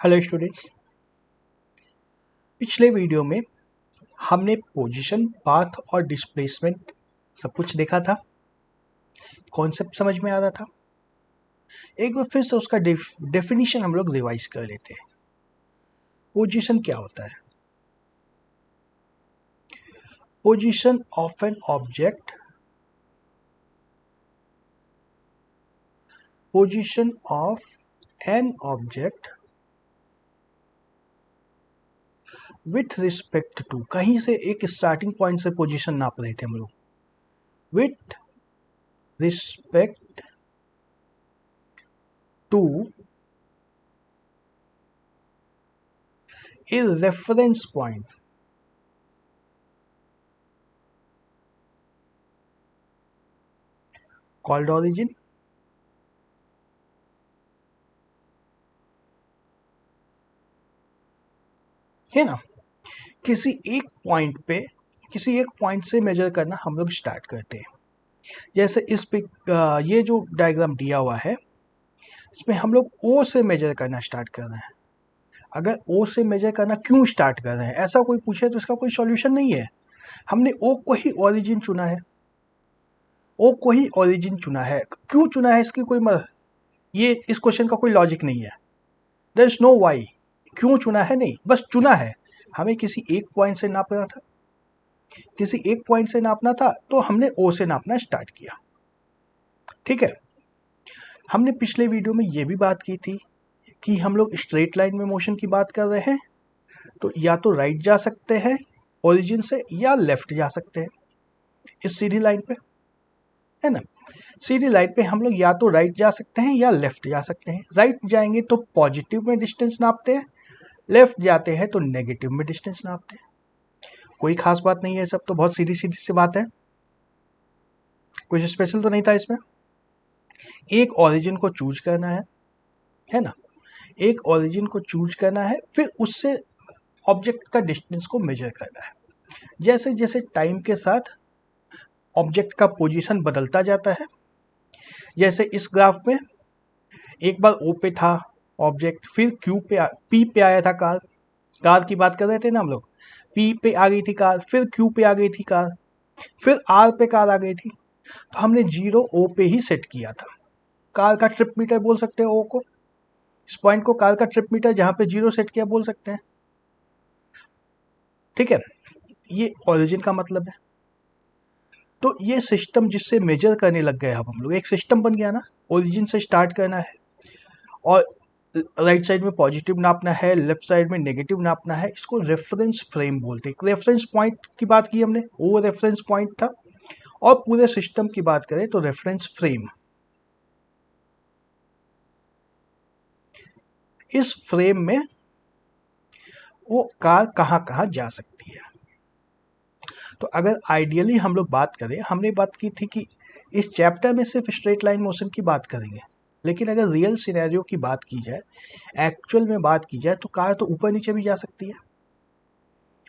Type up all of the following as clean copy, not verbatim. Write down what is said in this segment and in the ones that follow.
Hello students. पिछले video में हमने पोजीशन, पाथ और डिस्प्लेसमेंट सब कुछ देखा था। कॉन्सेप्ट समझ में आ रहा था। एक बार फिर से उसका डेफिनेशन हम लोग रिवाइज कर लेते हैं। पोजीशन क्या होता है? Position of an object, position of an object with respect to, कहीं से एक स्टार्टिंग पॉइंट से पोजीशन नाप रहे थे हम लोग, with respect to a reference point called origin, है ना। किसी एक पॉइंट पे, किसी एक पॉइंट से मेजर करना हम लोग स्टार्ट करते हैं। जैसे इस पे ये जो डायग्राम दिया हुआ है, इसमें हम लोग ओ से मेजर करना स्टार्ट कर रहे हैं। अगर ओ से मेजर करना क्यों स्टार्ट कर रहे हैं, ऐसा कोई पूछे तो इसका कोई सॉल्यूशन नहीं है। हमने ओ को ही ओरिजिन चुना है, ओ को ही ओरिजिन चुना है। क्यों चुना है इसकी कोई ये इस क्वेश्चन का कोई लॉजिक नहीं है। देयर इज नो वाई, क्यों चुना है नहीं, बस चुना है। हमें किसी एक पॉइंट से नापना था, किसी एक पॉइंट से नापना था, तो हमने ओ से नापना स्टार्ट किया। ठीक है। हमने पिछले वीडियो में ये भी बात की थी कि हम लोग स्ट्रेट लाइन में मोशन की बात कर रहे हैं, तो या तो राइट जा सकते हैं ओरिजिन से, या लेफ्ट जा सकते हैं इस सीधी लाइन पे, है ना। सीधी लाइन पे हम लोग या तो राइट जा सकते हैं या लेफ्ट जा सकते हैं। राइट जाएंगे तो पॉजिटिव में डिस्टेंस नापते हैं, लेफ्ट जाते हैं तो नेगेटिव में डिस्टेंस नापते हैं। कोई खास बात नहीं है, सब तो बहुत सीधी सीधी सी बात है, कुछ स्पेशल तो नहीं था इसमें। एक ओरिजिन को चूज करना है ना। एक ओरिजिन को चूज करना है, फिर उससे ऑब्जेक्ट का डिस्टेंस को मेजर करना है। जैसे जैसे टाइम के साथ ऑब्जेक्ट का पोजीशन बदलता जाता है, जैसे इस ग्राफ में एक बार ओ पे था ऑब्जेक्ट, फिर क्यू पे पी पे आया था कार, कार की बात कर रहे थे ना हम लोग। पी पे आ गई थी कार, फिर क्यू पे आ गई थी कार, फिर आर पे कार आ गई थी। तो हमने जीरो ओ पे ही सेट किया था। कार का ट्रिप मीटर बोल सकते हैं ओ को, इस पॉइंट को कार का ट्रिप मीटर, जहां पे जीरो सेट किया बोल सकते हैं। ठीक है, ये ओरिजिन का मतलब है। तो ये सिस्टम जिससे मेजर करने लग गए हम लोग, एक सिस्टम बन गया ना। ओरिजिन से स्टार्ट करना है और राइट साइड में पॉजिटिव नापना है, लेफ्ट साइड में नेगेटिव नापना है। इसको रेफरेंस फ्रेम बोलते हैं। रेफरेंस पॉइंट की बात की हमने, वो रेफरेंस पॉइंट था। और पूरे सिस्टम की बात करें तो रेफरेंस फ्रेम। इस फ्रेम में वो कार कहाँ कहाँ जा सकती है। तो अगर आइडियली हम लोग बात करें, हमने बात की थी कि इस चैप्टर में सिर्फ स्ट्रेट लाइन मोशन की बात करेंगे, लेकिन अगर रियल सिनेरियो की बात की जाए, एक्चुअल में बात की जाए, तो कार तो ऊपर नीचे भी जा सकती है,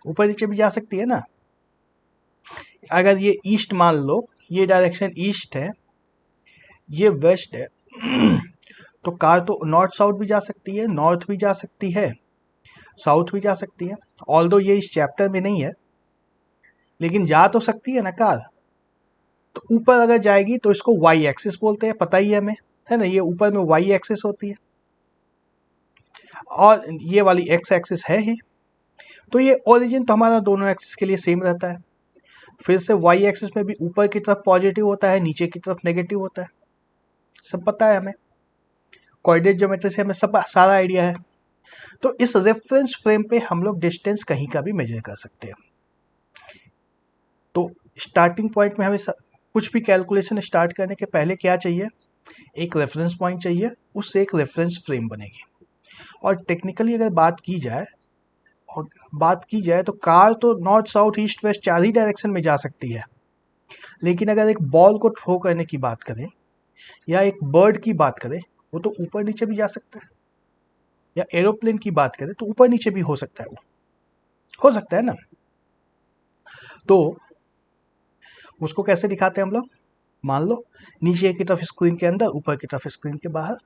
ऊपर नीचे भी जा सकती है ना। अगर ये ईस्ट मान लो, ये डायरेक्शन ईस्ट है, ये वेस्ट है, तो कार तो नॉर्थ साउथ भी जा सकती है, नॉर्थ भी जा सकती है, साउथ भी जा सकती है। ऑल्दो ये इस चैप्टर में नहीं है, लेकिन जा तो सकती है ना कार। तो ऊपर अगर जाएगी तो इसको वाई एक्सिस बोलते हैं, पता ही है हमें, है ना। ये ऊपर में वाई एक्सिस होती है और ये वाली एक्स एक्सिस है ही। तो ये ओरिजिन तो हमारा दोनों एक्सिस के लिए सेम रहता है। फिर से वाई एक्सिस में भी ऊपर की तरफ पॉजिटिव होता है, नीचे की तरफ नेगेटिव होता है, सब पता है हमें। कोऑर्डिनेट ज्योमेट्री से हमें सब सारा आइडिया है। तो इस रेफरेंस फ्रेम पे हम लोग डिस्टेंस कहीं का भी मेजर कर सकते हैं। तो स्टार्टिंग पॉइंट में हमें कुछ भी कैलकुलेशन स्टार्ट करने के पहले क्या चाहिए, एक रेफरेंस पॉइंट चाहिए, उससे एक रेफरेंस फ्रेम बनेगी। और टेक्निकली अगर बात की जाए तो कार तो नॉर्थ साउथ ईस्ट वेस्ट चार ही डायरेक्शन में जा सकती है। लेकिन अगर एक बॉल को थ्रो करने की बात करें या एक बर्ड की बात करें, वो तो ऊपर नीचे भी जा सकता है। या एरोप्लेन की बात करें तो ऊपर नीचे भी हो सकता है, वो हो सकता है ना। तो उसको कैसे दिखाते हैं हम लोग, मान लो नीचे की तरफ स्क्रीन के अंदर, ऊपर की तरफ स्क्रीन के बाहर।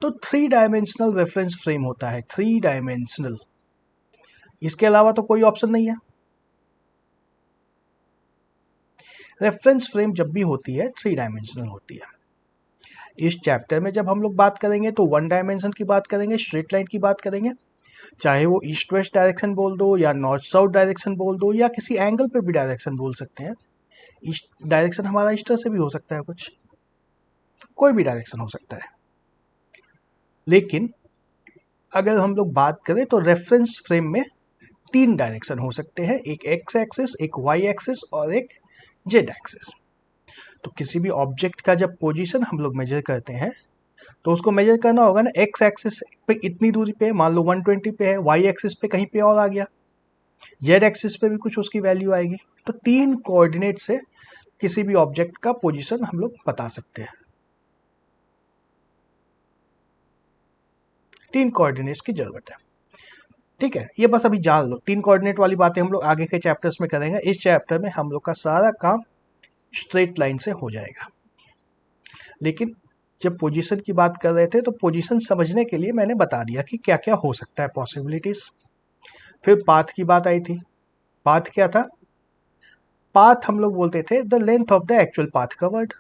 तो 3 डायमेंशनल रेफरेंस फ्रेम होता है, 3 डायमेंशनल। इसके अलावा तो कोई ऑप्शन नहीं है। रेफरेंस फ्रेम जब भी होती है 3 डायमेंशनल होती है। इस चैप्टर में जब हम लोग बात करेंगे तो 1 डायमेंशन की बात करेंगे, स्ट्रेट लाइन की बात करेंगे, चाहे वो ईस्ट वेस्ट डायरेक्शन बोल दो या नॉर्थ साउथ डायरेक्शन बोल दो या किसी एंगल पे भी डायरेक्शन बोल सकते हैं। ईस्ट डायरेक्शन हमारा इस तरह से भी हो सकता है, कुछ कोई भी डायरेक्शन हो सकता है। लेकिन अगर हम लोग बात करें तो रेफरेंस फ्रेम में 3 डायरेक्शन हो सकते हैं, एक एक्स एक्सिस, एक वाई एक्सिस और एक जेड एक्सिस। तो किसी भी ऑब्जेक्ट का जब पोजीशन हम लोग मेजर करते हैं तो उसको मेजर करना होगा ना, एक्स एक्सिस पे इतनी दूरी पे, मान लो 120 पे है, वाई एक्सिस पे कहीं पे और आ गया, जेड एक्सिस पे भी कुछ उसकी वैल्यू आएगी। तो 3 कोऑर्डिनेट से किसी भी ऑब्जेक्ट का पोजीशन हम लोग बता सकते हैं। 3 कोऑर्डिनेट्स की जरूरत है, ठीक है। ये बस अभी जान लो, 3 कोऑर्डिनेट वाली बातें हम लोग आगे के चैप्टर्स में करेंगे। इस चैप्टर में हम लोग का सारा काम स्ट्रेट लाइन से हो जाएगा। लेकिन जब पोजीशन की बात कर रहे थे तो पोजीशन समझने के लिए मैंने बता दिया कि क्या क्या हो सकता है, पॉसिबिलिटीज। फिर पाथ की बात आई थी। पाथ क्या था? पाथ हम लोग बोलते थे the length of the actual path covered.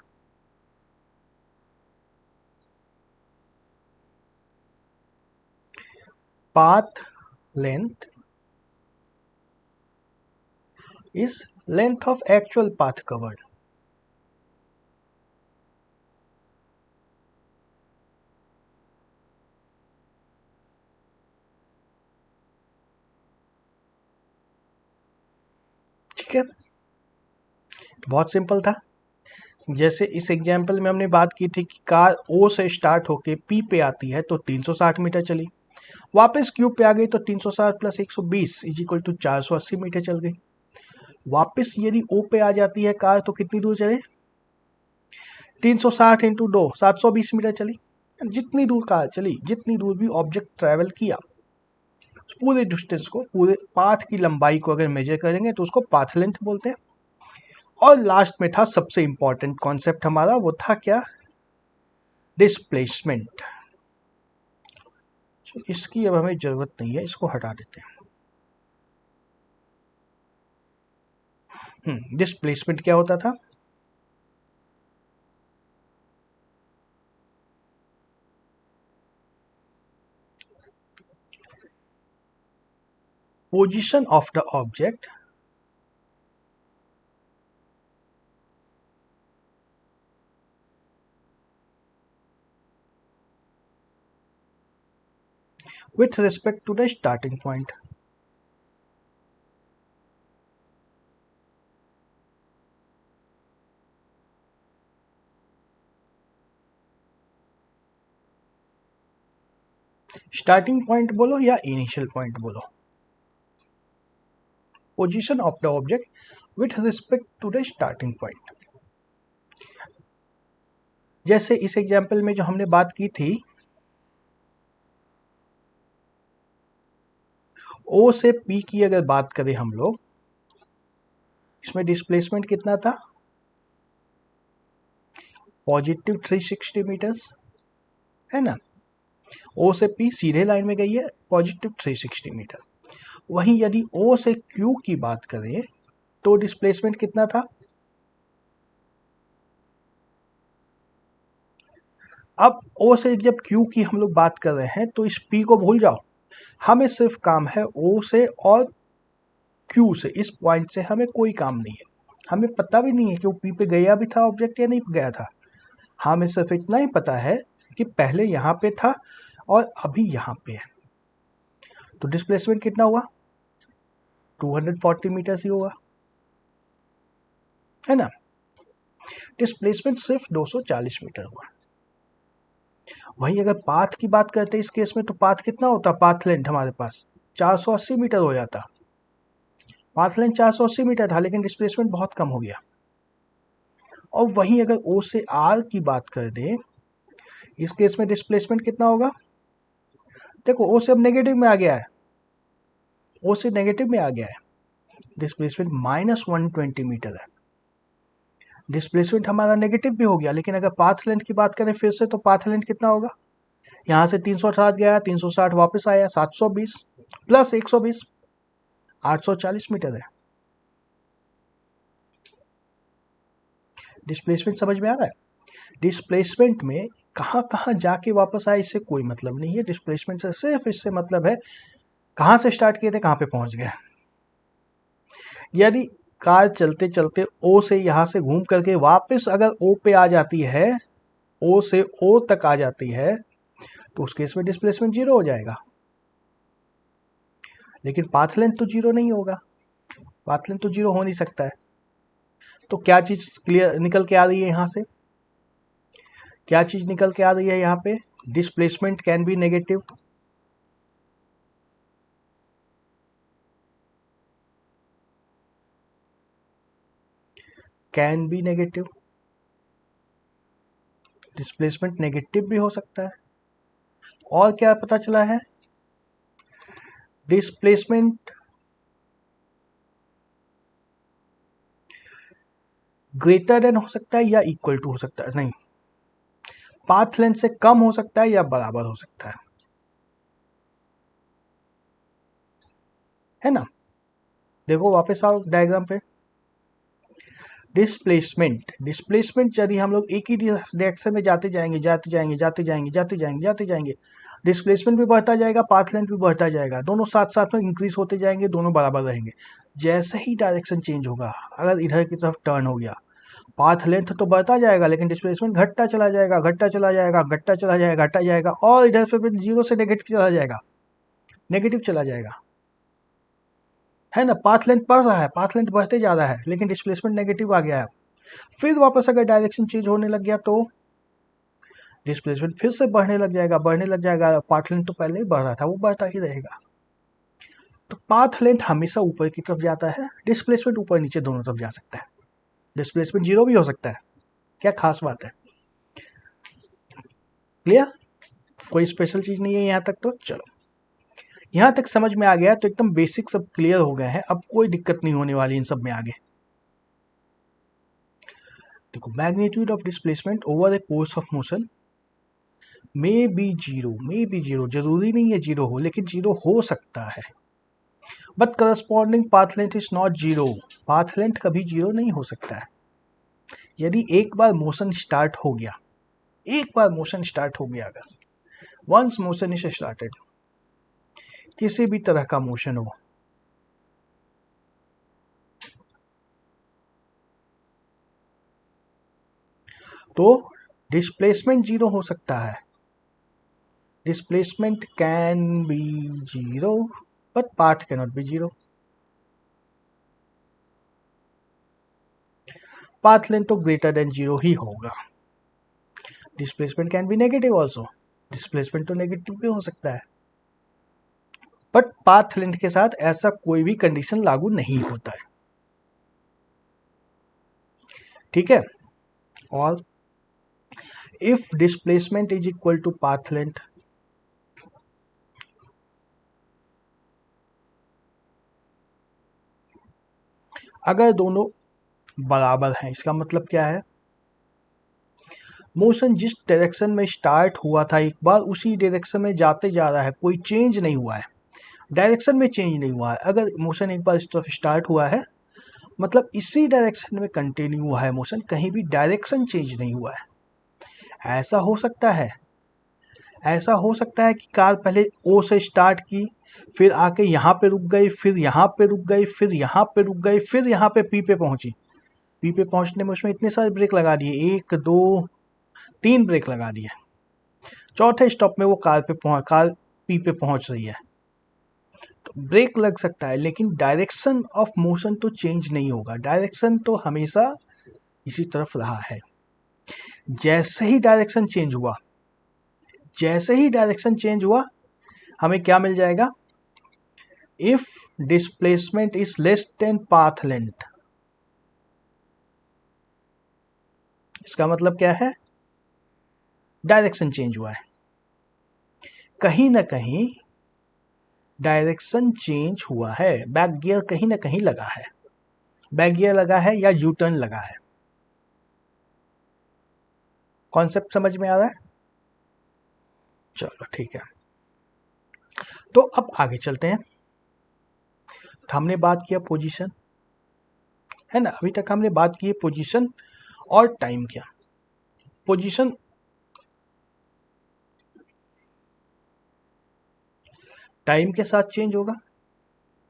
Path length is length of actual path covered. ठीक है, बहुत सिंपल था। जैसे इस एग्जाम्पल में हमने बात की थी कि कार ओ से स्टार्ट होके पी पे आती है तो 360 मीटर चली, वापस क्यू पे आ गई तो 360 plus 120 is equal to 480 metre चल गई। वापस यदि ओ पे आ जाती है कार तो कितनी दूर चले? 360 इंटू 2 720 मीटर चली। जितनी दूर कार चली, जितनी दूर भी ऑब्जेक्ट ट्रैवल किया, पूरे डिस्टेंस को, पूरे पाथ की लंबाई को अगर मेजर करेंगे तो उसको पाथ लेंथ बोलते हैं। और लास्ट में था सबसे इंपॉर्टेंट कॉन्सेप्ट हमारा, वो था क्या? डिस्प्लेसमेंट। इसकी अब हमें जरूरत नहीं है, इसको हटा देते हैं। डिस्प्लेसमेंट क्या होता था? Position of the object with respect to the starting point. Starting point बोलो या इनिशियल पॉइंट बोलो, position of the object with respect to the starting point. जैसे इस एग्जाम्पल में जो हमने बात की थी, ओ से पी की अगर बात करें हम लोग, इसमें डिस्प्लेसमेंट कितना था? पॉजिटिव 360 मीटर्स, है ना। ओ से पी सीधे लाइन में गई है, पॉजिटिव 360 मीटर। वहीं यदि ओ से क्यू की बात करें तो डिस्प्लेसमेंट कितना था? अब ओ से जब क्यू की हम लोग बात कर रहे हैं तो इस पी को भूल जाओ, हमें सिर्फ काम है ओ से और क्यू से। इस पॉइंट से हमें कोई काम नहीं है, हमें पता भी नहीं है कि वो पी पे गया भी था ऑब्जेक्ट या नहीं गया था। हमें सिर्फ इतना ही पता है कि पहले यहाँ पे था और अभी यहाँ पे है। तो डिस्प्लेसमेंट कितना हुआ? 240 मीटर ही होगा, है ना। डिस्प्लेसमेंट सिर्फ 240 मीटर हुआ। वहीं अगर पाथ की बात करते हैं इस केस में, तो पाथ कितना होता? पाथ लेंथ हमारे पास 480 मीटर हो जाता। पाथ लेंथ 480 मीटर था, लेकिन डिस्प्लेसमेंट बहुत कम हो गया। और वहीं अगर ओ से आर की बात कर दें, इस केस में डिस्प्लेसमेंट कितना होगा? देखो ओ से अब नेगेटिव में आ गया है, ओ से नेगेटिव में आ गया है, डिस्प्लेसमेंट -120 मीटर है। डिस्प्लेसमेंट हमारा नेगेटिव भी हो गया, लेकिन अगर पाथ लेंथ की बात करें फिर से, तो पाथ लेंथ कितना होगा? यहाँ से 360 गया, 360 वापस आया, 720 प्लस 120, 840 मीटर है। डिस्प्लेसमेंट समझ में आ रहा है? डिस्प्लेसमेंट में कहाँ कहाँ जाके वापस आए इससे कोई मतलब नहीं है। डिस्प्लेसमेंट से सिर्फ इससे मतलब है कहाँ से स्टार्ट किए थे कहाँ पे पहुंच गए। यदि कार चलते चलते ओ से यहाँ से घूम करके वापस अगर ओ पे आ जाती है, ओ से ओ तक आ जाती है, तो उस केस में डिस्प्लेसमेंट जीरो हो जाएगा। लेकिन पाथ लेंथ तो जीरो नहीं होगा, पाथ लेंथ तो जीरो हो नहीं सकता है। तो क्या चीज क्लियर निकल के आ रही है यहाँ से? क्या चीज निकल के आ रही है यहाँ पे? Displacement can be negative, can be negative. Displacement negative भी हो सकता है। और क्या पता चला है? डिस्प्लेसमेंट ग्रेटर देन हो सकता है या इक्वल टू हो सकता है, नहीं, पाथ लेंथ से कम हो सकता है या बराबर हो सकता है ना? देखो वापस आओ डायग्राम पे। डिस्प्लेसमेंट, डिस्प्लेसमेंट यदि हम लोग एक ही डायरेक्शन में जाते जाएंगे, जाते जाएंगे, जाते जाएंगे, जाते जाएंगे, जाते जाएंगे, डिस्प्लेसमेंट भी बढ़ता जाएगा, पाथ लेंथ भी बढ़ता जाएगा, दोनों साथ साथ में इंक्रीज होते जाएंगे, दोनों बराबर रहेंगे। जैसे ही डायरेक्शन चेंज होगा, अगर इधर की तरफ टर्न हो गया, पाथ लेंथ तो बढ़ता जाएगा लेकिन डिस्प्लेसमेंट घटता चला जाएगा, घटता चला जाएगा, घटता चला जाएगा, घटता जाएगा, और इधर से फिर जीरो से नेगेटिव चला जाएगा, नेगेटिव चला जाएगा, है ना? पाथ लेंथ बढ़ रहा है, पाथ लेंथ बढ़ते जा रहा है, लेकिन डिस्प्लेसमेंट नेगेटिव आ गया है। फिर वापस अगर डायरेक्शन चेंज होने लग गया तो डिस्प्लेसमेंट फिर से बढ़ने लग जाएगा, बढ़ने लग जाएगा। पाथ लेंथ तो पहले ही बढ़ रहा था, वो बढ़ता ही रहेगा। तो पाथ लेंथ हमेशा ऊपर की तरफ जाता है, डिस्प्लेसमेंट ऊपर नीचे दोनों तरफ जा सकता है। डिस्प्लेसमेंट जीरो भी हो सकता है, क्या खास बात है? क्लियर? कोई स्पेशल चीज नहीं है यहाँ तक। तो चलो, यहाँ तक समझ में आ गया तो एकदम बेसिक सब क्लियर हो गए हैं, अब कोई दिक्कत नहीं होने वाली इन सब में आगे। देखो, magnitude of displacement over A course of motion may be zero, may be zero, जरूरी नहीं है जीरो हो, लेकिन जीरो हो सकता है। But corresponding path length is not zero, path length कभी जीरो नहीं हो सकता है। यदि एक बार मोशन स्टार्ट हो गया, एक बार मोशन स्टार्ट हो गया, अगर वंस मोशन इज स्टार्टेड, किसी भी तरह का मोशन हो, तो डिस्प्लेसमेंट जीरो हो सकता है। Displacement can be zero but path cannot be zero. Path length तो ग्रेटर देन जीरो ही होगा। Displacement can be negative also, displacement तो नेगेटिव भी हो सकता है, बट पाथ लेंथ के साथ ऐसा कोई भी कंडीशन लागू नहीं होता है। ठीक है? और if displacement is equal to path length, अगर दोनों बराबर हैं, इसका मतलब क्या है? मोशन जिस डायरेक्शन में स्टार्ट हुआ था एक बार, उसी डायरेक्शन में जाते जा रहा है, कोई चेंज नहीं हुआ है, डायरेक्शन में चेंज नहीं हुआ है। अगर मोशन एक बार इस तरफ स्टार्ट हुआ है, मतलब इसी डायरेक्शन में कंटिन्यू हुआ है मोशन, कहीं भी डायरेक्शन चेंज नहीं हुआ है। ऐसा हो सकता है, ऐसा हो सकता है कि कार पहले ओ से स्टार्ट की, फिर आके यहाँ पे रुक गई, फिर यहाँ पे रुक गई, फिर यहाँ पे रुक गई, फिर यहाँ पे पी पे पहुंची। पी पे पहुंचने में उसमें इतने सारे ब्रेक लगा दिए, एक दो तीन ब्रेक लगा दिए, चौथे स्टॉप में वो कार पी पे पहुंच रही है, तो ब्रेक लग सकता है, लेकिन डायरेक्शन ऑफ मोशन तो चेंज नहीं होगा, डायरेक्शन तो हमेशा इसी तरफ रहा है। जैसे ही डायरेक्शन चेंज हुआ, जैसे ही डायरेक्शन चेंज हुआ, हमें क्या मिल जाएगा? If displacement is less than path length, इसका मतलब क्या है? डायरेक्शन चेंज हुआ है, कहीं ना कहीं डायरेक्शन चेंज हुआ है, बैक गियर कहीं ना कहीं लगा है, बैक गियर लगा है या यू टर्न लगा है। कॉन्सेप्ट समझ में आ रहा है? चलो ठीक है, तो अब आगे चलते हैं। तो हमने बात किया पोजीशन, है ना, अभी तक हमने बात की है पोजीशन और टाइम। क्या पोजीशन टाइम के साथ चेंज होगा।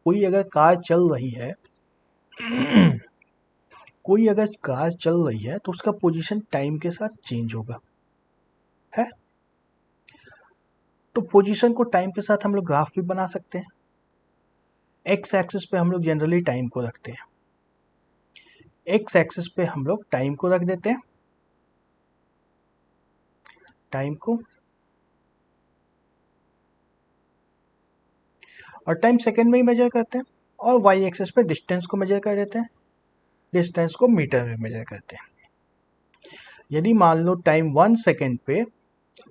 कोई अगर कार चल रही है कोई अगर कार चल रही है तो उसका पोजीशन टाइम के साथ चेंज होगा, है। तो पोजीशन को टाइम के साथ हम लोग ग्राफ भी बना सकते हैं। एक्स एक्सिस पे हम लोग जनरली टाइम को रखते हैं, एक्स एक्सिस पे हम लोग टाइम को रख देते हैं, टाइम को, और टाइम सेकंड में ही मेजर करते हैं। और वाई एक्सिस पे डिस्टेंस को मेजर कर देते हैं, डिस्टेंस को मीटर में मेजर करते हैं। यदि मान लो टाइम 1 सेकेंड पे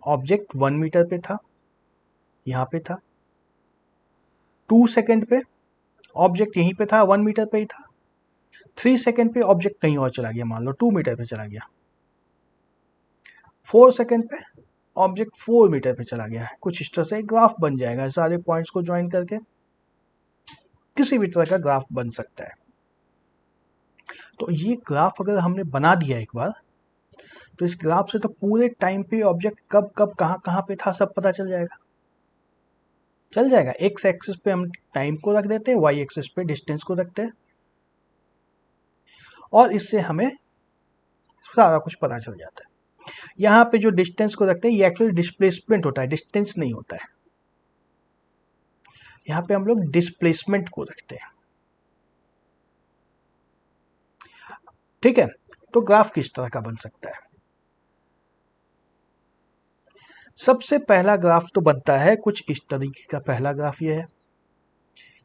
ऑब्जेक्ट 1 मीटर पे था, यहाँ पे था। 2 सेकेंड पे ऑब्जेक्ट यहीं पे था, 1 मीटर पे ही था। 3 सेकेंड पे ऑब्जेक्ट कहीं और चला गया, मान लो 2 मीटर पे चला गया। 4 सेकेंड पे ऑब्जेक्ट 4 मीटर पे चला गया है। कुछ इस तरह से एक ग्राफ बन जाएगा, सारे पॉइंट्स को ज्वाइन करके किसी भी तरह का ग्राफ बन सकता है। तो ये ग्राफ अगर हमने बना दिया एक बार, तो इस ग्राफ से तो पूरे टाइम पे ऑब्जेक्ट कब कब कहाँ कहाँ पे था सब पता चल जाएगा। चल जाएगा। एक्स एक्सिस पे हम टाइम को रख देते हैं, वाई एक्सिस पे डिस्टेंस को रखते हैं, और इससे हमें सारा कुछ पता चल जाता है। यहाँ पे जो डिस्टेंस को रखते हैं ये एक्चुअली डिस्प्लेसमेंट होता है, डिस्टेंस नहीं होता है। यहाँ पे हम लोग डिस्प्लेसमेंट को रखते हैं, ठीक है। तो ग्राफ किस तरह का बन सकता है? सबसे पहला ग्राफ तो बनता है कुछ इस तरीके का। पहला ग्राफ ये है,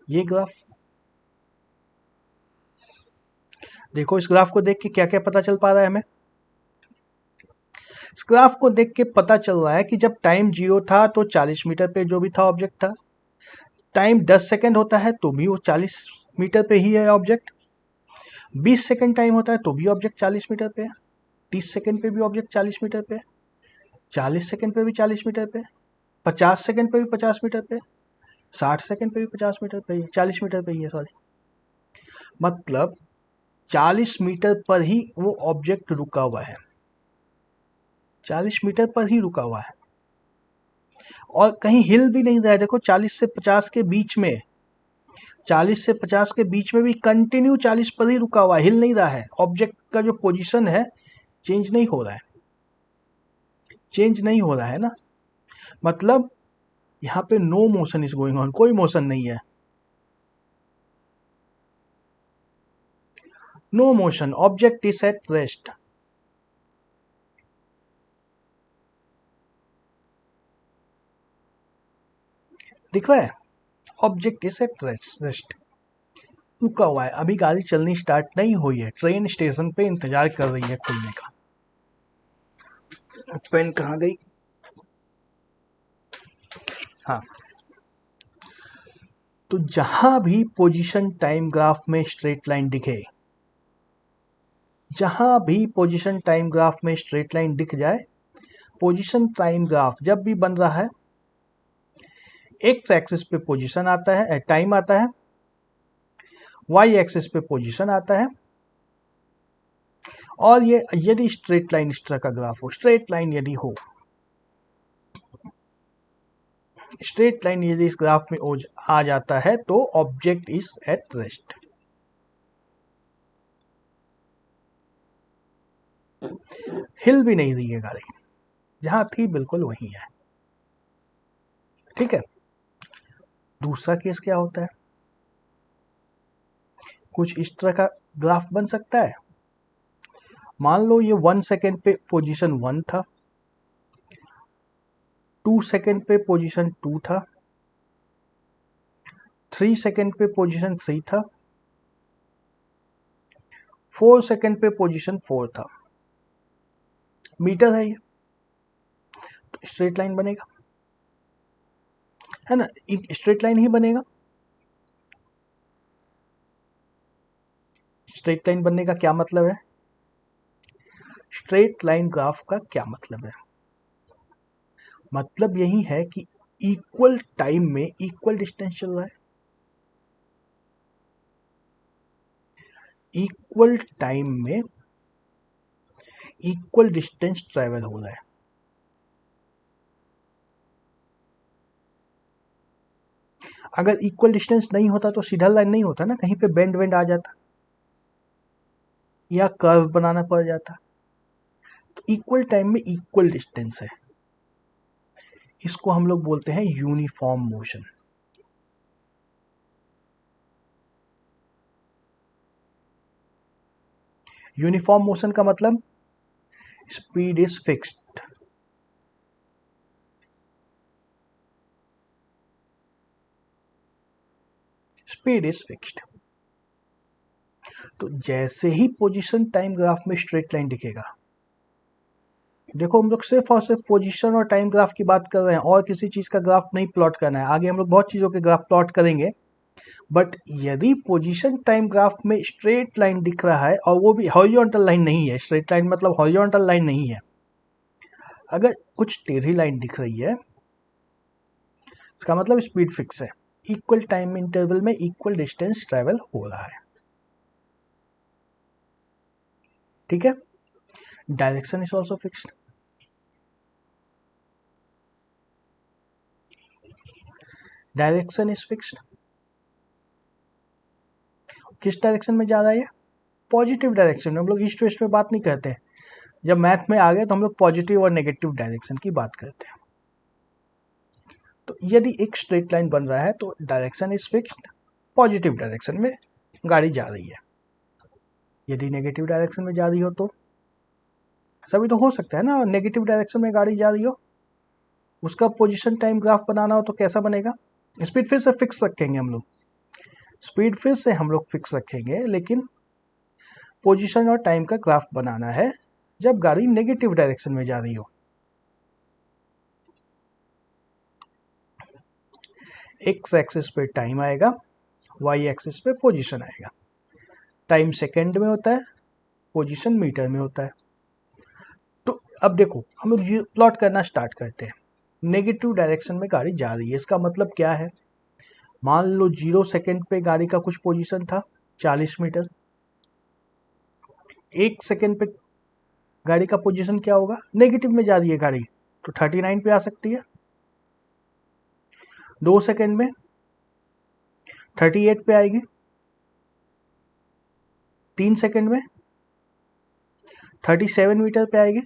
ये ग्राफ देखो। इस ग्राफ को देख के क्या क्या पता चल पा रहा है हमें? इस ग्राफ को देख के पता चल रहा है कि जब टाइम 0 था तो 40 मीटर पे जो भी था ऑब्जेक्ट था। टाइम 10 सेकेंड होता है तो भी वो 40 मीटर पे ही है ऑब्जेक्ट। 20 सेकेंड टाइम होता है तो भी ऑब्जेक्ट 40 मीटर पे है। 30 सेकेंड पे भी ऑब्जेक्ट 40 मीटर पे है। 40 सेकेंड पे भी 40 मीटर पे, 50 सेकेंड पे भी 50 मीटर पे, 60 सेकेंड पे भी 50 मीटर पे ही, 40 मीटर पे ही है, सॉरी। मतलब 40 मीटर पर ही वो ऑब्जेक्ट रुका हुआ है, 40 मीटर पर ही रुका हुआ है, और कहीं हिल भी नहीं रहा है। देखो 40 से 50 के बीच में, 40 से 50 के बीच में भी कंटिन्यू 40 पर ही रुका हुआ है, हिल नहीं रहा है। ऑब्जेक्ट का जो पोजीशन है चेंज नहीं हो रहा है, चेंज नहीं हो रहा है ना। मतलब यहाँ पे no motion is going on, कोई मोशन नहीं है, no motion, object is at rest. दिख रहा है? ऑब्जेक्ट इज एट रेस्ट, रुका हुआ है। अभी गाड़ी चलनी स्टार्ट नहीं हुई है, ट्रेन स्टेशन पे इंतजार कर रही है खुलने का। पेन कहाँ गई? हाँ, तो जहां भी पोजीशन टाइम ग्राफ में स्ट्रेट लाइन दिखे, जहां भी पोजीशन टाइम ग्राफ में स्ट्रेट लाइन दिख जाए, पोजीशन टाइम ग्राफ जब भी बन रहा है, एक्स एक्सिस पे पोजीशन आता है, टाइम आता है, वाई एक्सिस पे पोजीशन आता है, और ये यदि स्ट्रेट लाइन इस तरह का ग्राफ हो, स्ट्रेट लाइन यदि हो, स्ट्रेट लाइन यदि इस ग्राफ में आ जाता है तो ऑब्जेक्ट इज एट रेस्ट। हिल भी नहीं रही है गाड़ी, जहां थी बिल्कुल वहीं है, ठीक है। दूसरा केस क्या होता है? कुछ इस तरह का ग्राफ बन सकता है। मान लो ये 1 सेकेंड पे पोजीशन 1 था, 2 सेकेंड पे पोजीशन 2 था, 3 सेकेंड पे पोजीशन 3 था, 4 सेकेंड पे पोजीशन 4 था। मीटर है ये, तो स्ट्रेट लाइन बनेगा, है ना, एक स्ट्रेट लाइन ही बनेगा। स्ट्रेट लाइन बनने का क्या मतलब है? स्ट्रेट लाइन ग्राफ का क्या मतलब है? मतलब यही है कि इक्वल टाइम में इक्वल डिस्टेंस चल रहा है, इक्वल टाइम में इक्वल डिस्टेंस ट्रेवल हो रहा है। अगर इक्वल डिस्टेंस नहीं होता तो सीधा लाइन नहीं होता ना, कहीं पे बेंड वेंड आ जाता या कर्व बनाना पड़ जाता। तो इक्वल टाइम में इक्वल डिस्टेंस है, इसको हम लोग बोलते हैं यूनिफॉर्म मोशन। यूनिफॉर्म मोशन का मतलब speed is fixed, speed is fixed. तो जैसे ही पोजीशन टाइम ग्राफ में स्ट्रेट लाइन दिखेगा, देखो हम लोग सिर्फ और सिर्फ पोजीशन और टाइम ग्राफ की बात कर रहे हैं, और किसी चीज का ग्राफ नहीं प्लॉट करना है। आगे हम लोग बहुत चीजों के ग्राफ प्लॉट करेंगे, बट यदि पोजीशन टाइम ग्राफ में स्ट्रेट लाइन दिख रहा है और वो भी हॉरिजॉन्टल लाइन नहीं है, स्ट्रेट लाइन मतलब हॉरिजॉन्टल लाइन नहीं है, अगर कुछ टेढ़ी लाइन दिख रही है, इसका मतलब स्पीड फिक्स है, इक्वल टाइम इंटरवल में इक्वल डिस्टेंस ट्रेवल हो रहा है। ठीक है, direction is also fixed. Direction is fixed. किस डायरेक्शन में जा रहा है? पॉजिटिव डायरेक्शन में। हम लोग ईस्ट वेस्ट में बात नहीं करते हैं, जब मैथ में आ गए तो हम लोग पॉजिटिव और नेगेटिव डायरेक्शन की बात करते हैं। तो यदि एक स्ट्रेट लाइन बन रहा है तो direction is fixed, positive direction में गाड़ी जा रही है। यदि नेगेटिव डायरेक्शन में जा रही हो तो सभी तो हो सकता है ना, नेगेटिव डायरेक्शन में गाड़ी जा रही हो, उसका पोजीशन टाइम ग्राफ बनाना हो तो कैसा बनेगा? स्पीड फिर से फिक्स रखेंगे हम लोग, स्पीड फिर से हम लोग फिक्स रखेंगे, लेकिन पोजीशन और टाइम का ग्राफ बनाना है जब गाड़ी नेगेटिव डायरेक्शन में जा रही हो। एक्स एक्सिस पे टाइम आएगा, वाई एक्सिस पे पोजीशन आएगा। टाइम सेकंड में होता है, पोजीशन मीटर में होता है। तो अब देखो हम लोग प्लॉट करना स्टार्ट करते हैं। नेगेटिव डायरेक्शन में गाड़ी जा रही है, इसका मतलब क्या है? मान लो 0 सेकंड पे गाड़ी का कुछ पोजीशन था 40 मीटर, 1 सेकंड पे गाड़ी का पोजीशन क्या होगा? नेगेटिव में जा रही है गाड़ी तो 39 पे आ सकती है। 2 सेकंड में 38 पे आएगी, 3 सेकंड में 37 मीटर पे आएगी।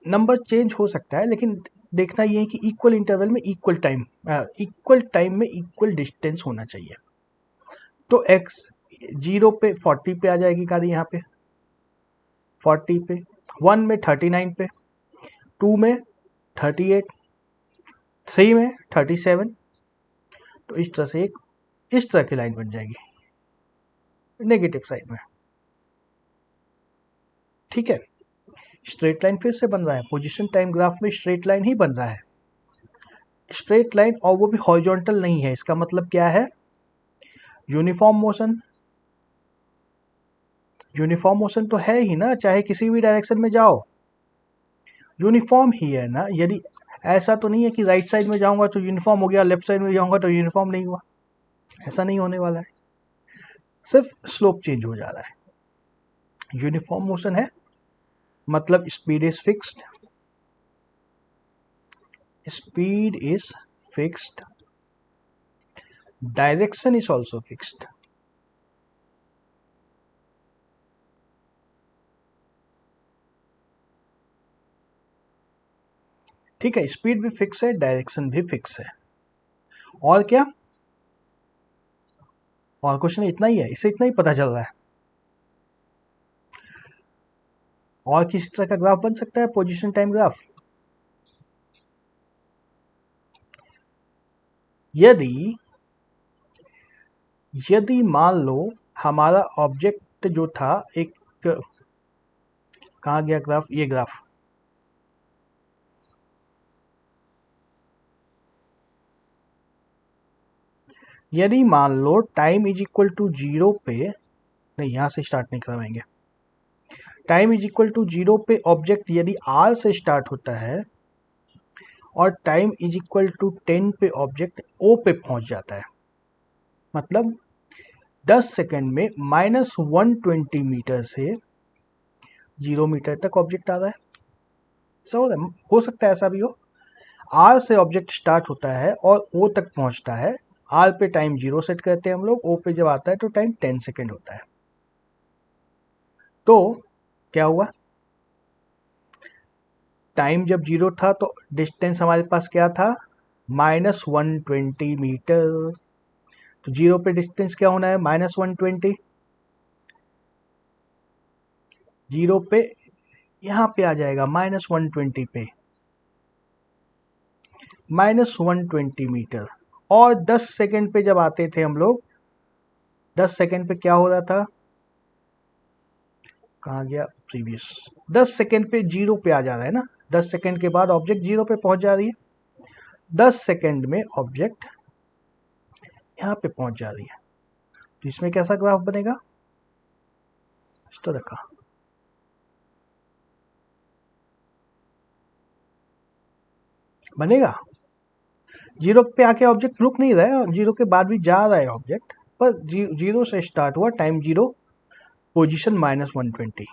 नंबर चेंज हो सकता है, लेकिन देखना ये है कि इक्वल इंटरवल में इक्वल टाइम में इक्वल डिस्टेंस होना चाहिए। तो एक्स 0 पे 40 पे आ जाएगी गाड़ी, यहाँ पे 40 पे, 1 में 39 पे, 2 में 38, 3 में 37। तो इस तरह से एक इस तरह की लाइन बन जाएगी नेगेटिव साइड में। ठीक है, स्ट्रेट लाइन फिर से बन रहा है, पोजीशन टाइम ग्राफ में स्ट्रेट लाइन ही बन रहा है, स्ट्रेट लाइन, और वो भी हॉरिजॉन्टल नहीं है। इसका मतलब क्या है? Uniform motion. यूनिफॉर्म मोशन तो है ही ना, चाहे किसी भी डायरेक्शन में जाओ यूनिफॉर्म ही है ना। यदि ऐसा तो नहीं है कि राइट साइड में जाऊंगा तो यूनिफॉर्म हो गया, लेफ्ट साइड में जाऊंगा तो यूनिफॉर्म नहीं हुआ, ऐसा नहीं होने वाला है, सिर्फ स्लोप चेंज हो जा रहा है। यूनिफॉर्म मोशन है मतलब speed is fixed, speed is fixed, direction is also fixed. ठीक है, स्पीड भी फिक्स है, डायरेक्शन भी फिक्स है। और क्या? और क्वेश्चन इतना ही है, इससे इतना ही पता चल रहा है। और किसी तरह का ग्राफ बन सकता है पोजीशन टाइम ग्राफ? यदि यदि मान लो हमारा ऑब्जेक्ट जो था एक, कहाँ गया ग्राफ? ये ग्राफ, यदि मान लो टाइम इज इक्वल टू 0 पे, नहीं यहाँ से स्टार्ट नहीं करवाएंगे, टाइम इज इक्वल टू 0 पे ऑब्जेक्ट यदि आर से स्टार्ट होता है और टाइम इज इक्वल टू 10 पे ऑब्जेक्ट ओ पे पहुंच जाता है। मतलब 10 सेकंड में -120 मीटर से 0 मीटर तक ऑब्जेक्ट आ रहा है। हो सकता है ऐसा भी हो। आर से ऑब्जेक्ट स्टार्ट होता है और ओ तक पहुंचता है। आर पे टाइम 0 सेट करते हैं हम लोग, ओ पे जब आता है तो टाइम 10 सेकंड होता है। तो क्या हुआ, टाइम जब 0 था तो डिस्टेंस हमारे पास क्या था, -120 मीटर। तो 0 पे डिस्टेंस क्या होना है, -120। 0 पे यहाँ पे आ जाएगा -120 पे, -120 मीटर। और 10 सेकंड पे जब आते थे हम लोग, 10 सेकंड पे क्या हो रहा था, कहाँ गया प्रीवियस, 10 सेकंड पे 0 पे आ जा रहा है ना। 10 सेकंड के बाद ऑब्जेक्ट 0 पे पहुंच जा रही है। 10 सेकंड में ऑब्जेक्ट यहाँ पे पहुंच जा रही है। तो इसमें कैसा ग्राफ बनेगा, इस तरह का। बनेगा, 0 पे आके ऑब्जेक्ट रुक नहीं रहा है, 0 के बाद भी जा रहा है ऑब्जेक्ट, पर 0 से स्टार्ट हुआ, टाइम 0, पोजीशन -120,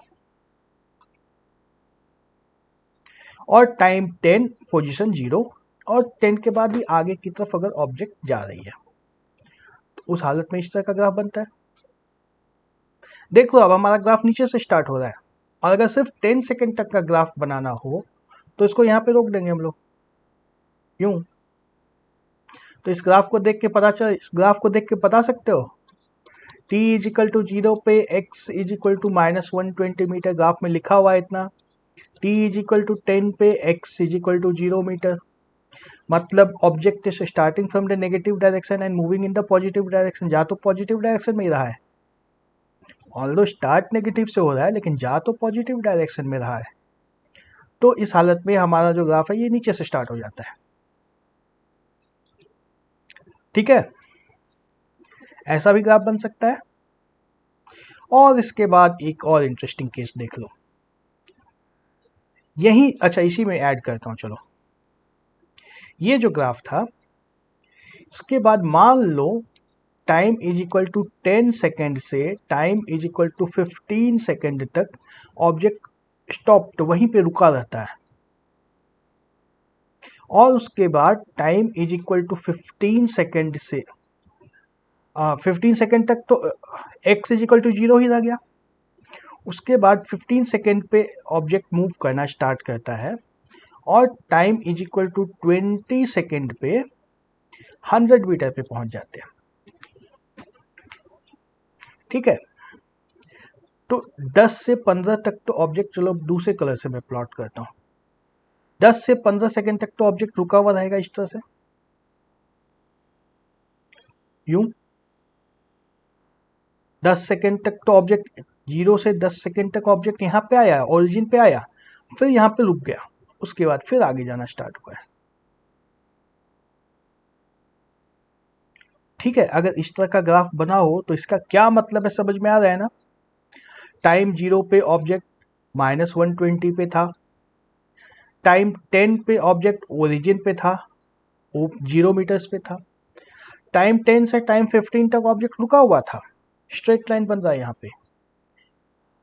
और टाइम 10, पोजीशन 0, और 10 के बाद भी आगे की तरफ अगर ऑब्जेक्ट जा रही है तो उस हालत में इस तरह का ग्राफ बनता है। देख लो, अब हमारा ग्राफ नीचे से स्टार्ट हो रहा है, और अगर सिर्फ 10 सेकंड तक का ग्राफ बनाना हो तो इसको यहाँ पे रोक देंगे हम लोग, यूं। तो इस ग्राफ को देख के बता सकते हो, t इज इक्वल टू 0 पे x is equal to -120 metre, graph में लिखा हुआ है इतना। t इज इक्वल टू 10 पे x is equal to 0 metre, मतलब object is starting from the negative direction and moving in the positive direction. जा तो पॉजिटिव डायरेक्शन में ही रहा है, ऑल्दो स्टार्ट नेगेटिव से हो रहा है लेकिन जा तो पॉजिटिव डायरेक्शन में रहा है। तो इस हालत में हमारा जो ग्राफ है ये नीचे से स्टार्ट हो जाता है। ठीक है, ऐसा भी ग्राफ बन सकता है। और इसके बाद एक और इंटरेस्टिंग केस देख लो, यही अच्छा इसी में ऐड करता हूं, चलो। ये जो ग्राफ था, इसके बाद मान लो time is equal to 10 second से time is equal to 15 second तक ऑब्जेक्ट स्टॉप, तो वहीं पे रुका रहता है। और उसके बाद time is equal to 15 second से 15 सेकेंड तक तो x इज इक्वल टू 0 ही रह गया। उसके बाद 15 सेकेंड पे ऑब्जेक्ट मूव करना स्टार्ट करता है, और time is equal to 20 second पे 100 मीटर पे पहुंच जाते हैं। ठीक है, तो 10 से 15 तक तो ऑब्जेक्ट, चलो दूसरे कलर से मैं प्लॉट करता हूं, 10 से 15 सेकेंड तक तो ऑब्जेक्ट रुका हुआ रहेगा इस तरह से, यूं। 10 सेकेंड तक तो ऑब्जेक्ट, 0 से 10 सेकेंड तक ऑब्जेक्ट यहाँ पे आया, ओरिजिन पे आया, फिर यहाँ पे रुक गया, उसके बाद फिर आगे जाना स्टार्ट हुआ है। ठीक है, अगर इस तरह का ग्राफ बना हो तो इसका क्या मतलब है, समझ में आ रहा है ना। टाइम 0 पे ऑब्जेक्ट -120 पे था, टाइम 10 पे ऑब्जेक्ट ओरिजिन पे था, वो 0 मीटर्स पे था, टाइम 10 से टाइम 15 तक ऑब्जेक्ट रुका हुआ था, स्ट्रेट लाइन बन रहा है यहाँ पे,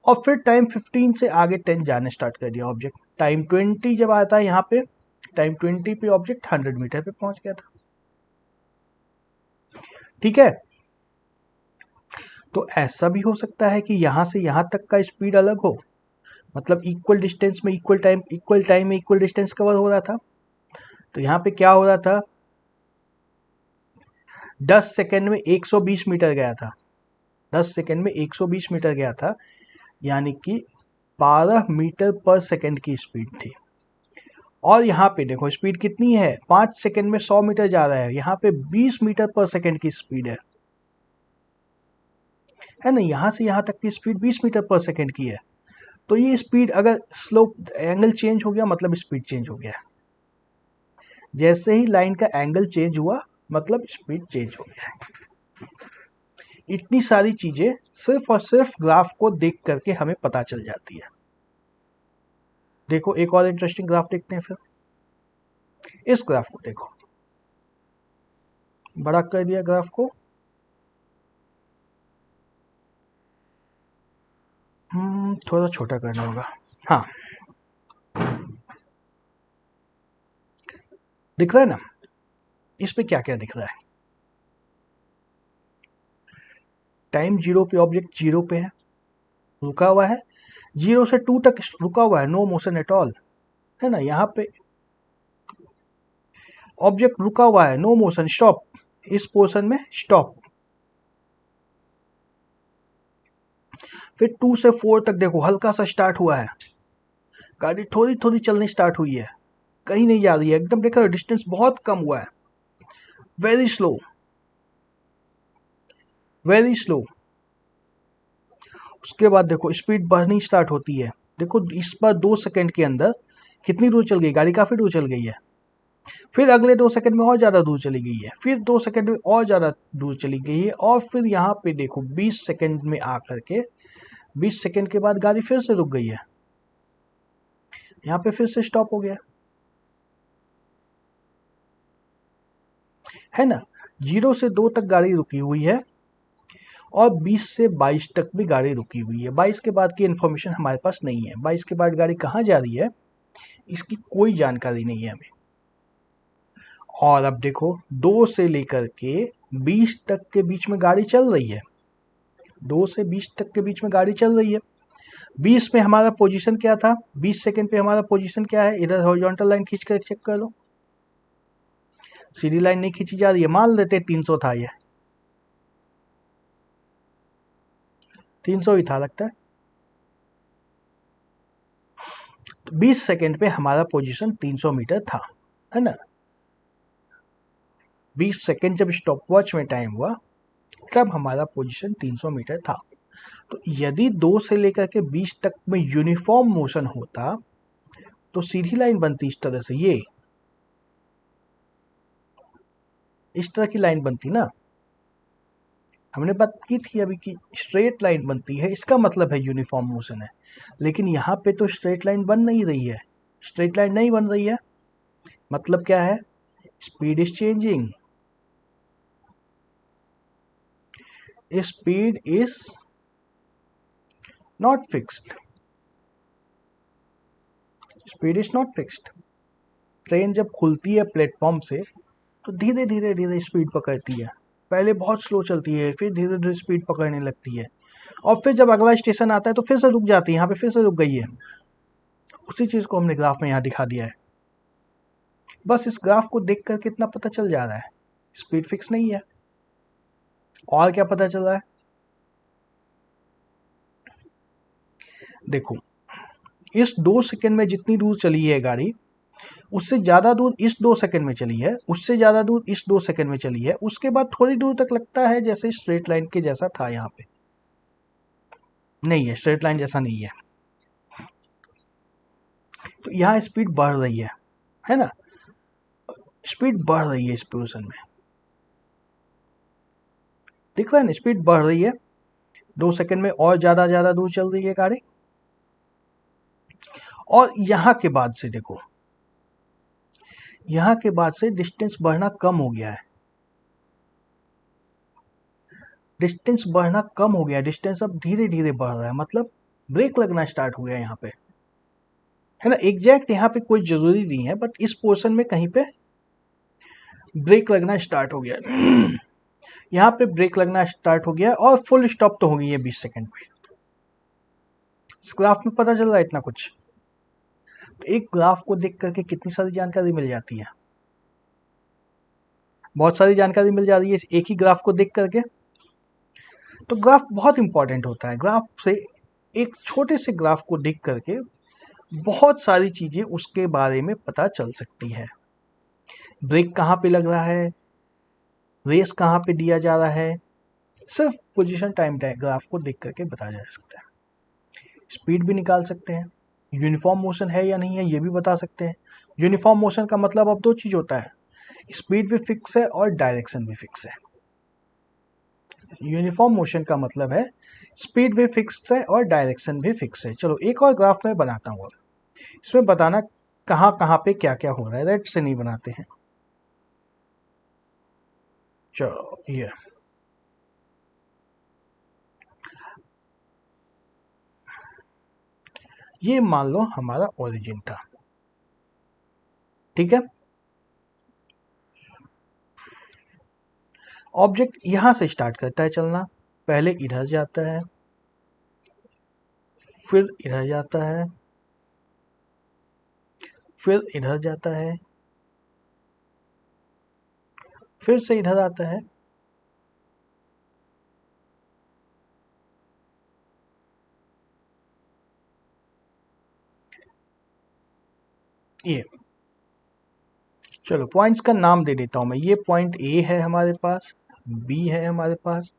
और फिर टाइम 15 से आगे 10 जाने स्टार्ट कर दिया ऑब्जेक्ट। टाइम 20 जब आता है यहाँ पे, टाइम 20 पे ऑब्जेक्ट 100 मीटर पे पहुंच गया था। ठीक है, तो ऐसा भी हो सकता है कि यहां से यहां तक का स्पीड अलग हो, मतलब इक्वल डिस्टेंस में इक्वल टाइम में इक्वल डिस्टेंस कवर हो रहा था। तो यहाँ पे क्या हो रहा था, 10 सेकेंड में 120 मीटर गया था, 10 सेकेंड में 120 मीटर गया था, यानी कि 12 मीटर पर सेकेंड की स्पीड थी। और यहाँ पे देखो स्पीड कितनी है, 5 सेकेंड में 100 मीटर जा रहा है, यहाँ पे 20 मीटर पर सेकेंड की स्पीड है ना। यहाँ से यहाँ तक की स्पीड 20 मीटर पर सेकेंड की है। तो ये स्पीड अगर स्लोप एंगल चेंज हो गया मतलब स्पीड चेंज हो गया, जैसे ही लाइन का एंगल चेंज हुआ मतलब स्पीड चेंज हो गया। इतनी सारी चीजें सिर्फ और सिर्फ ग्राफ को देख करके हमें पता चल जाती है। देखो एक और इंटरेस्टिंग ग्राफ देखते हैं फिर। इस ग्राफ को देखो, बड़ा कर दिया ग्राफ को, थोड़ा छोटा करना होगा। हाँ, दिख रहा है ना, इस पे क्या क्या दिख रहा है? टाइम 0 पे ऑब्जेक्ट 0 पे है, रुका हुआ है, 0 से 2 तक रुका हुआ है, नो मोशन एट ऑल, है ना। यहाँ पे ऑब्जेक्ट रुका हुआ है, नो मोशन, स्टॉप, इस पोर्शन में स्टॉप। फिर 2 से 4 तक देखो हल्का सा स्टार्ट हुआ है, गाड़ी थोड़ी थोड़ी चलनी स्टार्ट हुई है, कहीं नहीं जा रही है, एकदम देखो डिस्टेंस बहुत कम हुआ है, वेरी स्लो, वेरी स्लो। उसके बाद देखो स्पीड बढ़नी स्टार्ट होती है, देखो इस बार 2 सेकंड के अंदर कितनी दूर चल गई गाड़ी, काफ़ी दूर चल गई है। फिर अगले 2 सेकंड में और ज़्यादा दूर चली गई है, फिर 2 सेकंड में और ज़्यादा दूर चली गई है, और फिर यहाँ पे देखो 20 सेकंड में आकर के 20 सेकंड के बाद गाड़ी फिर से रुक गई है, यहाँ पे फिर से स्टॉप हो गया, है ना। 0 से 2 तक गाड़ी रुकी हुई है, और 20 से 22 तक भी गाड़ी रुकी हुई है। 22 के बाद की इन्फॉर्मेशन हमारे पास नहीं है, 22 के बाद गाड़ी कहाँ जा रही है इसकी कोई जानकारी नहीं है हमें। और अब देखो 2 से लेकर के 20 तक के बीच में गाड़ी चल रही है, 2 से 20 तक के बीच में गाड़ी चल रही है। 20 में हमारा पोजीशन क्या था, 20 सेकंड पे हमारा पोजीशन क्या है, इधर हॉरिजॉन्टल लाइन खींच कर चेक कर लो, सीधी लाइन नहीं खींची जा रही है, मान लेते 300 था, ये 300 ही था लगता है। तो 20 सेकंड पे हमारा पोजीशन 300 मीटर था, है ना। 20 सेकंड जब स्टॉप वॉच में टाइम हुआ तब हमारा पोजीशन 300 मीटर था। तो यदि 2 से लेकर के 20 तक में यूनिफॉर्म मोशन होता तो सीधी लाइन बनती इस तरह से, ये इस तरह की लाइन बनती ना, हमने बात की थी अभी कि स्ट्रेट लाइन बनती है, इसका मतलब है यूनिफॉर्म मोशन है। लेकिन यहाँ पे तो स्ट्रेट लाइन बन नहीं रही है, स्ट्रेट लाइन नहीं बन रही है, मतलब क्या है, speed is changing, speed is not fixed, speed is not fixed. Train जब खुलती है प्लेटफॉर्म से तो धीरे धीरे धीरे स्पीड पकड़ती है, पहले बहुत स्लो चलती है, फिर धीरे धीरे स्पीड पकड़ने लगती है, और फिर जब अगला स्टेशन आता है तो फिर से रुक जाती है, यहाँ पे फिर से रुक गई है। उसी चीज़ को हमने ग्राफ में यहाँ दिखा दिया है। बस इस ग्राफ को देख कर कितना पता चल जा रहा है, स्पीड फिक्स नहीं है। और क्या पता चल रहा है, देखो इस 2 सेकंड में जितनी दूर चली है गाड़ी, उससे ज़्यादा दूर इस 2 सेकंड में चली है, उससे ज़्यादा दूर इस 2 सेकंड में चली है, उसके बाद थोड़ी दूर तक लगता है जैसे स्ट्रेट लाइन के जैसा था, यहाँ पे नहीं है, स्ट्रेट लाइन जैसा नहीं है। तो यहाँ स्पीड बढ़ रही है ना, स्पीड बढ़ रही है इस पोजीशन में, दिख रहा है ना, स्पीड बढ़ रही है, 2 सेकंड में और ज़्यादा दूर चल रही है गाड़ी। और यहाँ के बाद से देखो, यहाँ के बाद से डिस्टेंस बढ़ना कम हो गया है, डिस्टेंस बढ़ना कम हो गया, डिस्टेंस अब धीरे धीरे बढ़ रहा है, मतलब ब्रेक लगना स्टार्ट हो गया यहाँ पे, है ना। एग्जैक्ट यहाँ पे कोई जरूरी नहीं है, बट इस पोर्शन में कहीं पे ब्रेक लगना स्टार्ट हो गया यहाँ पे ब्रेक लगना स्टार्ट हो गया, और फुल स्टॉप तो हो गई है 20 सेकंड पे। इस ग्राफ में पता चल रहा है इतना कुछ। तो एक ग्राफ को देख करके कितनी सारी जानकारी मिल जाती है, बहुत सारी जानकारी मिल जा रही है एक ही ग्राफ को देख करके। तो ग्राफ बहुत इंपॉर्टेंट होता है, ग्राफ से, एक छोटे से ग्राफ को देख करके बहुत सारी चीजें उसके बारे में पता चल सकती है। ब्रेक कहाँ पे लग रहा है, रेस कहाँ पे दिया जा रहा है, सिर्फ पोजीशन टाइम ग्राफ को देख करके बताया जा सकता है। स्पीड भी निकाल सकते हैं, यूनिफॉर्म मोशन है या नहीं है ये भी बता सकते हैं। यूनिफॉर्म मोशन का मतलब अब 2 चीज़ होता है, स्पीड भी फिक्स है और डायरेक्शन भी फिक्स है। यूनिफॉर्म मोशन का मतलब है स्पीड भी फिक्स है और डायरेक्शन भी फिक्स है। चलो एक और ग्राफ मैं बनाता हूँ, इसमें बताना कहाँ कहाँ पे क्या क्या हो रहा है, रेड से नहीं बनाते हैं। चलो ये मान लो हमारा ओरिजिन था, ठीक है। ऑब्जेक्ट यहां से स्टार्ट करता है चलना, पहले इधर जाता है, फिर इधर जाता है, फिर इधर जाता है, फिर से इधर आता है, ये। चलो पॉइंट्स का नाम दे देता हूं मैं, ये पॉइंट ए है हमारे पास, बी है हमारे पास,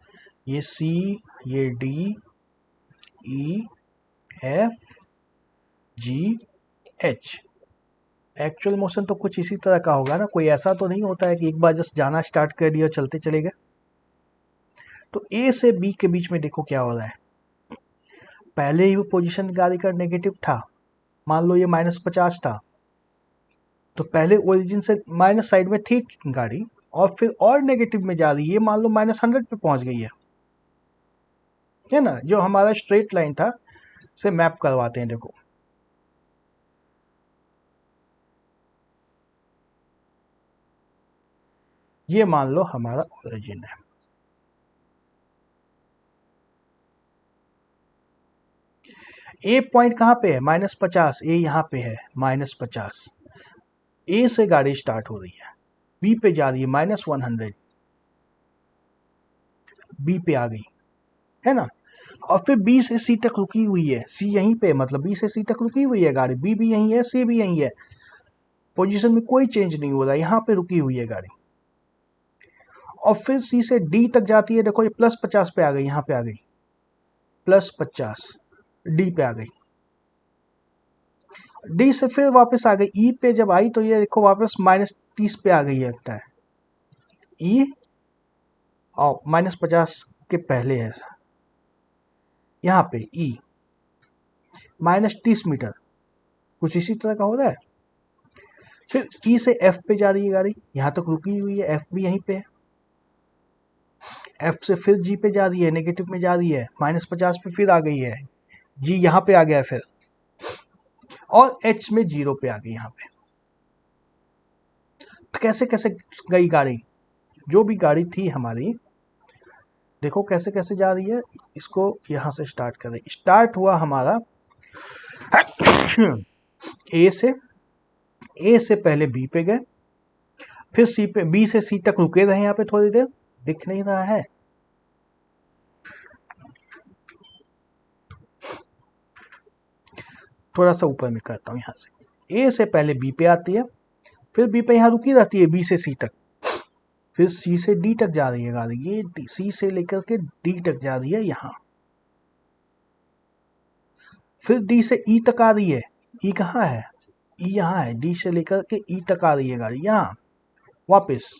ये सी, ये डी, ई, एफ, जी, एच। एक्चुअल मोशन तो कुछ इसी तरह का होगा ना, कोई ऐसा तो नहीं होता है कि एक बार जस्ट जाना स्टार्ट कर दिया चलते चले गए। तो ए से बी के बीच में देखो क्या हो रहा है, पहले ही वो पोजीशन गाड़ी का नेगेटिव था, मान लो ये -50 था, तो पहले ओरिजिन से माइनस साइड में थी गाड़ी, और फिर और नेगेटिव में जा रही है, मान लो -100 पे पहुंच गई है ना। जो हमारा स्ट्रेट लाइन था से मैप करवाते हैं, देखो ये मान लो हमारा ओरिजिन है। ए पॉइंट कहाँ पे है, -50, ए यहाँ पे है -50। ए से गाड़ी स्टार्ट हो रही है, बी पे जा रही है -100, बी पे आ गई है ना, और फिर बी से सी तक रुकी हुई है, सी यहीं पे, मतलब बी से सी तक रुकी हुई है गाड़ी, बी भी यहीं है, सी भी यहीं है, पोजीशन में कोई चेंज नहीं हो रहा, यहाँ पे रुकी हुई है गाड़ी। और फिर सी से डी तक जाती है, देखो ये +50 पे आ गई, यहाँ पे आ गई +50, डी पे आ गई, डी से फिर वापस आ गई, ई पे जब आई तो ये देखो वापस -30 पे आ गई है, लगता है ई, और -50 के पहले है यहाँ पे ई, -30 मीटर, कुछ इसी तरह का हो रहा है। फिर ई से एफ पे जा रही है गाड़ी, यहाँ तक रुकी हुई है, एफ भी यहीं पे है, एफ से फिर जी पे जा रही है, नेगेटिव में जा रही है, -50 पे फिर आ गई है, जी यहाँ पे आ गया फिर, और एच में 0 पे आ गई यहाँ पे। तो कैसे कैसे गई गाड़ी, जो भी गाड़ी थी हमारी, देखो कैसे कैसे जा रही है। इसको यहाँ से स्टार्ट करें, स्टार्ट हुआ हमारा ए से पहले बी पे गए, फिर सी पे, बी से सी तक रुके रहे, यहाँ पे थोड़ी देर, दिख नहीं रहा है, थोड़ा सा ऊपर में करता हूँ यहाँ से, ए से पहले बी पे आती है, फिर बी पे यहाँ रुकी रहती है बी से सी तक, फिर सी से डी तक जा रही है गाड़ी, ये सी से लेकर के डी तक जा रही है यहाँ, फिर डी से ई तक आ रही है, ई कहाँ है, ई यहाँ है, डी से लेकर के ई तक आ रही है गाड़ी यहाँ वापस,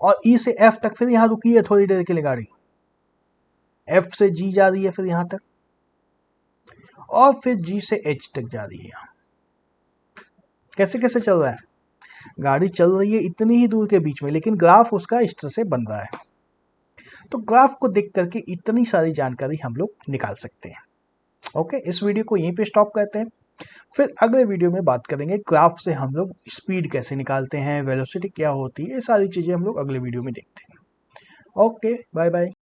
और ई से एफ तक फिर यहाँ रुकी है थोड़ी देर के लिए गाड़ी, एफ से जी जा रही है फिर यहाँ तक, और फिर जी से एच तक जा रही है यहाँ। कैसे कैसे चल रहा है, गाड़ी चल रही है इतनी ही दूर के बीच में, लेकिन ग्राफ उसका इस तरह से बन रहा है। तो ग्राफ को देख करके इतनी सारी जानकारी हम लोग निकाल सकते हैं। ओके, इस वीडियो को यहीं पे स्टॉप करते हैं, फिर अगले वीडियो में बात करेंगे ग्राफ से हम लोग स्पीड कैसे निकालते हैं, वेलोसिटी क्या होती है, ये सारी चीज़ें हम लोग अगले वीडियो में देखते हैं। Okay, bye bye.